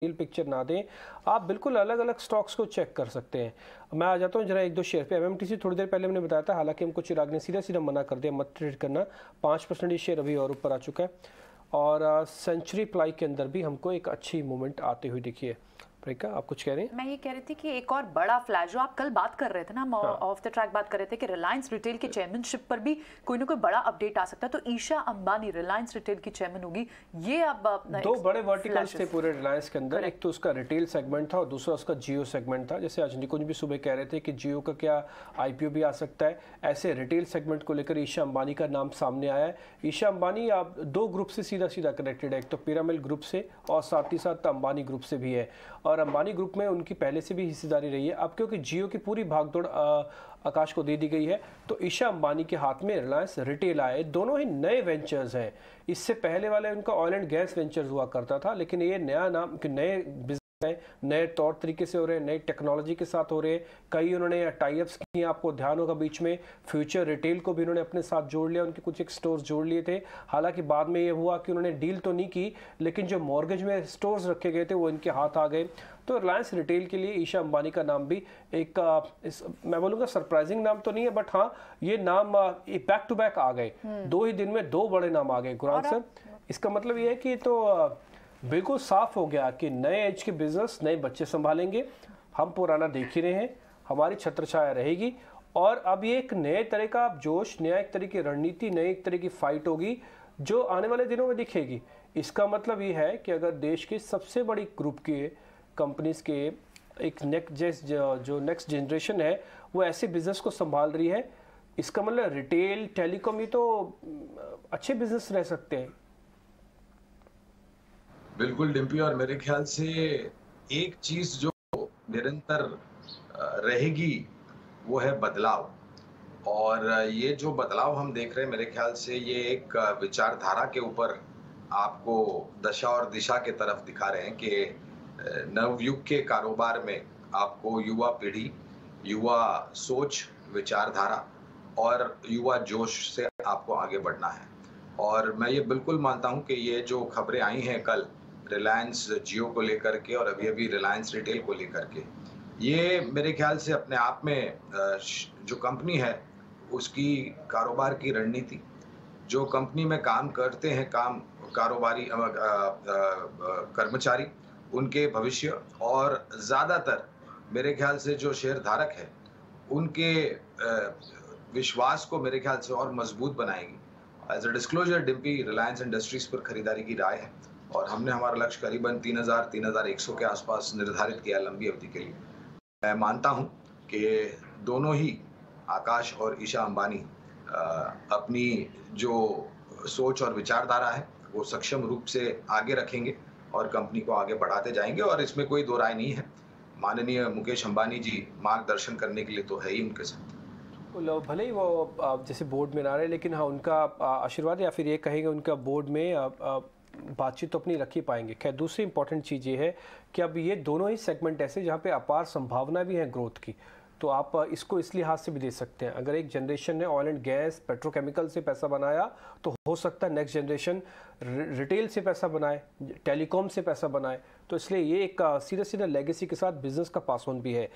Real picture ना दें, आप बिल्कुल अलग अलग स्टॉक्स को चेक कर सकते हैं। मैं आ जाता हूँ जरा एक दो शेयर पे। एमएमटीसी थोड़ी देर पहले मैंने बताया था, हालांकि हमको चिराग ने सीधा सीधा मना कर दिया मत ट्रेड करना। 5% ये शेयर अभी और ऊपर आ चुका है। और सेंचुरी प्लाई के अंदर भी हमको एक अच्छी मूवमेंट आते हुए दिखी है। प्रियंका, आप कुछ कह रहे हैं? मैं ये कह रही थी कि एक और बड़ा फ्लैश जो आप कल बात कर रहे थे ना, ऑफ द ट्रैक बात कर रहे थे कि रिलायंस रिटेल के चेयरमैनशिप पर भी कोई ना कोई बड़ा अपडेट आ सकता है। तो ईशा अंबानी रिलायंस रिटेल की चेयरमैन होगी। ये अब दो बड़े वर्टिकल्स थे पूरे रिलायंस के अंदर। एक तो उसका रिटेल सेगमेंट था और दूसरा उसका जियो सेगमेंट था। जैसे आज निकुंज भी सुबह कह रहे थे कि जियो का क्या आईपीओ भी आ सकता है, ऐसे रिटेल सेगमेंट को लेकर ईशा अंबानी का नाम सामने आया है। ईशा अंबानी आप दो ग्रुप से सीधा सीधा कनेक्टेड है, एक तो पिरामिल ग्रुप से और साथ ही साथ अंबानी ग्रुप से भी है। और अंबानी ग्रुप में उनकी पहले से भी हिस्सेदारी रही है। अब क्योंकि जियो की पूरी भागदौड़ आकाश को दे दी गई है, तो ईशा अंबानी के हाथ में रिलायंस रिटेल आए। दोनों ही नए वेंचर्स हैं। इससे पहले वाले उनका ऑयल एंड गैस वेंचर्स हुआ करता था, लेकिन ये नया नाम, नए बिजनेस नए तौर तरीके से हो रहे हैं, नई टेक्नोलॉजी के साथ हो रहे हैं। कई उन्होंने टाई अप्स किए, आपको ध्यान होगा बीच में फ्यूचर रिटेल को भी उन्होंने अपने साथ जोड़ लिया, उनके कुछ एक स्टोर्स जोड़ लिए थे। हालांकि बाद में ये हुआ कि उन्होंने डील तो नहीं की, लेकिन जो मॉर्गेज में स्टोर्स रखे गए थे वो इनके हाथ आ गए। तो रिलायंस रिटेल के लिए ईशा अंबानी का नाम भी एक मैं बोलूँगा सरप्राइजिंग नाम तो नहीं है, बट हाँ ये नाम बैक टू बैक आ गए। 2 ही दिन में 2 बड़े नाम आ गए गुरान सर। इसका मतलब ये है कि तो बिल्कुल साफ हो गया कि नए एज के बिजनेस नए बच्चे संभालेंगे। हम पुराना देख ही रहे हैं, हमारी छत्रछाया रहेगी। और अब ये एक नए तरह का जोश, नया एक तरह की रणनीति, नई एक तरह की फाइट होगी जो आने वाले दिनों में दिखेगी। इसका मतलब ये है कि अगर देश की सबसे बड़ी ग्रुप के कंपनीज के एक नेक्स्ट जनरेशन है वो ऐसे बिजनेस को संभाल रही है, इसका मतलब रिटेल टेलीकॉम ये तो अच्छे बिजनेस रह सकते हैं। बिल्कुल डिम्पी, और मेरे ख्याल से एक चीज जो निरंतर रहेगी वो है बदलाव। और ये जो बदलाव हम देख रहे हैं, मेरे ख्याल से ये एक विचारधारा के ऊपर आपको दशा और दिशा के तरफ दिखा रहे हैं कि नवयुग के कारोबार में आपको युवा पीढ़ी, युवा सोच, विचारधारा और युवा जोश से आपको आगे बढ़ना है। और मैं ये बिल्कुल मानता हूं कि ये जो खबरें आई हैं कल रिलायंस जियो को लेकर के और अभी अभी रिलायंस रिटेल को लेकर के, ये मेरे ख्याल से अपने आप में जो कंपनी है उसकी कारोबार की रणनीति, जो कंपनी में काम करते हैं कारोबारी कर्मचारी, उनके भविष्य और ज़्यादातर मेरे ख्याल से जो शेयर धारक है उनके विश्वास को मेरे ख्याल से और मजबूत बनाएगी। As a disclosure Dimpy, Reliance Industries पर खरीदारी की राय है और हमने हमारा लक्ष्य करीबन 3,100 के आसपास निर्धारित किया लंबी अवधि के लिए। मैं मानता हूं कि दोनों ही आकाश और ईशा अंबानी अपनी जो सोच और विचारधारा है वो सक्षम रूप से आगे रखेंगे और कंपनी को आगे बढ़ाते जाएंगे, और इसमें कोई दो राय नहीं है। माननीय मुकेश अंबानी जी मार्गदर्शन करने के लिए तो है ही उनके साथ। भले ही वो जैसे बोर्ड में ना रहे, लेकिन हाँ उनका आशीर्वाद, या फिर ये कहेंगे उनका बोर्ड में बातचीत तो अपनी रख ही पाएंगे। खैर, दूसरी इंपॉर्टेंट चीज़ ये है कि अब ये दोनों ही सेगमेंट ऐसे जहाँ पे अपार संभावना भी है ग्रोथ की, तो आप इसको इस लिहाज से भी दे सकते हैं। अगर एक जनरेशन ने ऑयल एंड गैस पेट्रोकेमिकल से पैसा बनाया, तो हो सकता है नेक्स्ट जनरेशन रिटेल से पैसा बनाए, टेलीकॉम से पैसा बनाए। तो इसलिए ये एक सीधा सीधा लेगेसी के साथ बिजनेस का पास ऑन भी है।